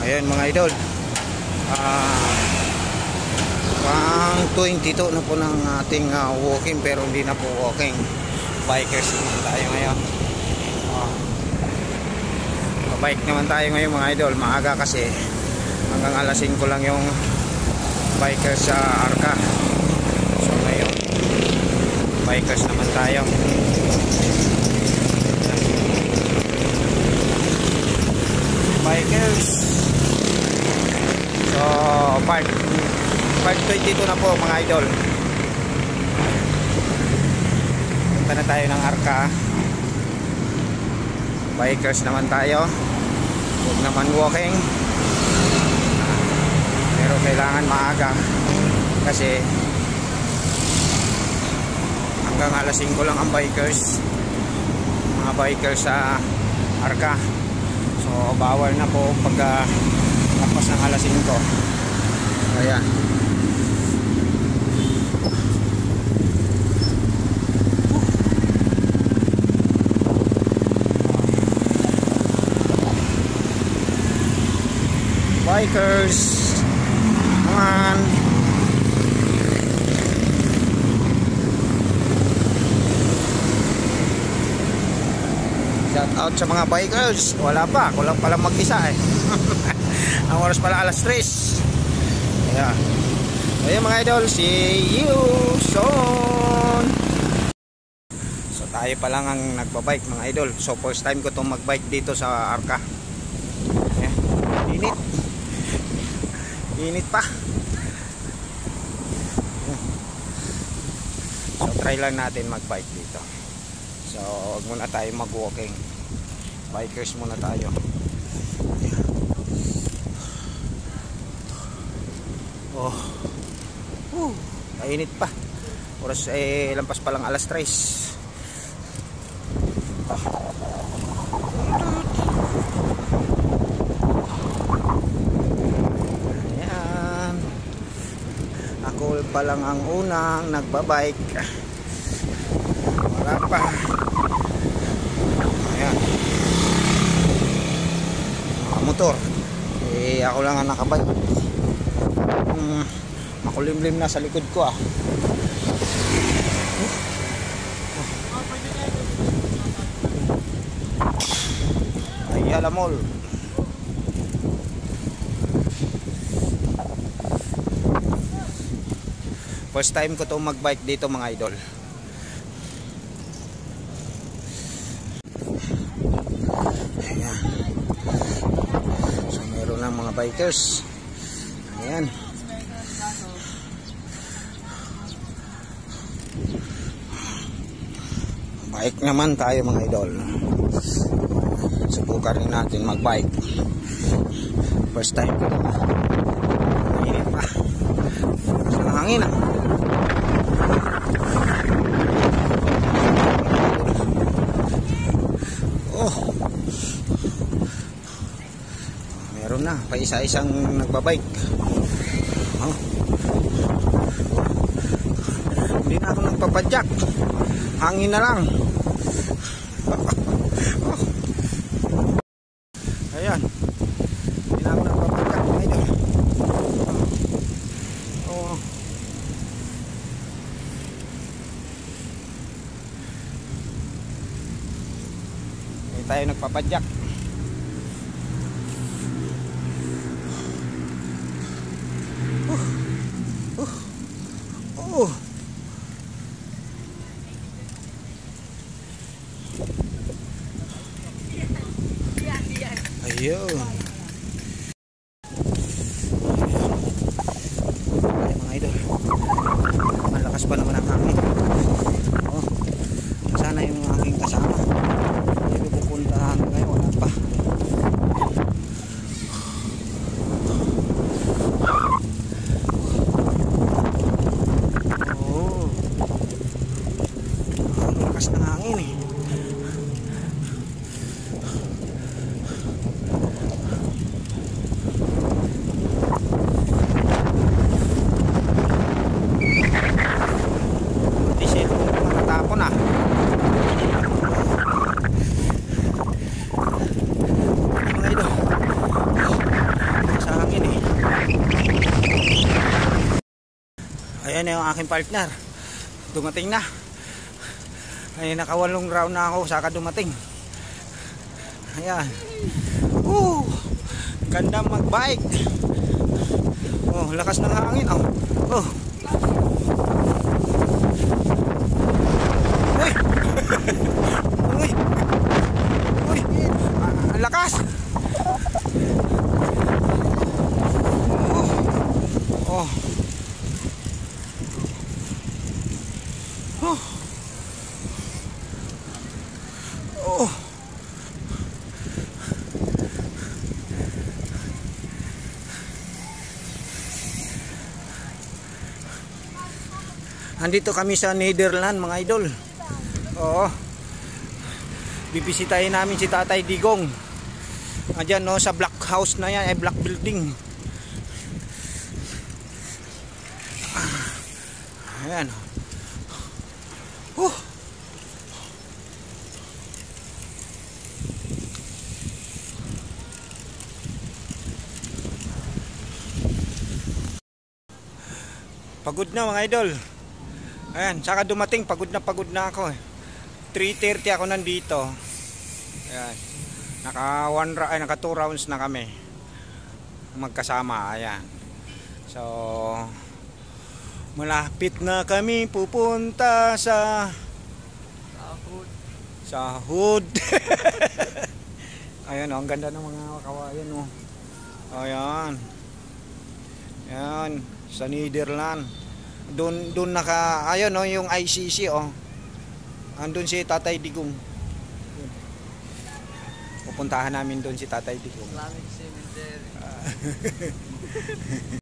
Ayan mga idol, pang 22 na po ng ating walking, pero hindi na po walking, bikers naman tayo ngayon. Bike naman tayo ngayon mga idol, maaga kasi hanggang alas 5 lang yung bikers sa Arca. So ngayon bikers naman tayo. Bikers. So part 22 na po mga idol. Punta na tayo ng Arca. Bikers naman tayo. Huwag naman walking. Pero kailangan maaga kasi hanggang alas 5 lang ang bikers. Mga bikers sa Arca. So bawal na po pag tapos ng alas 5. Ayan. Bikers, come on. Shout out sa mga bikers. Wala pa, kulang pala mag-isa eh. Ang oras pala alas 3. Ayan. Ayan mga idol, see you soon. So tayo pa lang ang nagbabike mga idol. So first time ko itong magbike dito sa Arca. Ayan. Init. Init pa. So try lang natin magbike dito. So wag muna tayo mag-walking. Bikers muna tayo. Oh. Mainit pa. Oras lampas pa lang alas 3. Ayan. Ako pa lang ang unang nagbabike. Wala pa. Ayan. Motor. Ako lang ang nakabike. Makulimlim na sa likod ko ah. Ay alamol. First time ko to magbike dito mga idol. Ayan. So meron ng mga bikers. Ayan. Bike naman tayo mga idol. Subukan rin natin magbike. First time ko naman. Mainit pa. Sa hangin ah. Oh. Meron na. Pa isa-isang nagbabike. Oh. Hindi na ako nagpapadyak. Hangin na lang. Ayan. Hindi na ako nagpapadyak. Oh. Hindi tayo nagpapadyak. Oh. Ayun. Ay mga idol. Malakas pa naman ang hangin. Oh. Sana yung aking kasama. Hindi ko pupuntahan ngayon. Wala pa. Oh. Malakas ng hangin eh. Ayan na yung aking partner. Dumating na. Ay, nakawalong round na ako saka dumating. Ayan. Ganda magbike. Oh, lakas ng hangin. Oh. Uy. Uy. Ang lakas. Oh. Oh. Oh. Andito kami sa Netherlands, mga idol. Oo. Bibisitahin namin si Tatay Digong. Andiyan no, sa black house na yan, black building. Ayan. Pagod na mga idol. Ayan, saka dumating, pagod na ako. 3:30 ako nandito. Ayan. Naka 2 rounds na kami. Magkasama, ayan. So, malapit na kami pupunta sa hood. Ayan, ang ganda ng mga kawayan, oh. Ayan. Ayan, sa Netherlands. Doon naka, ayun, no, yung ICC, oh. Andun si Tatay Digong. Pupuntahan namin doon si Tatay Digong.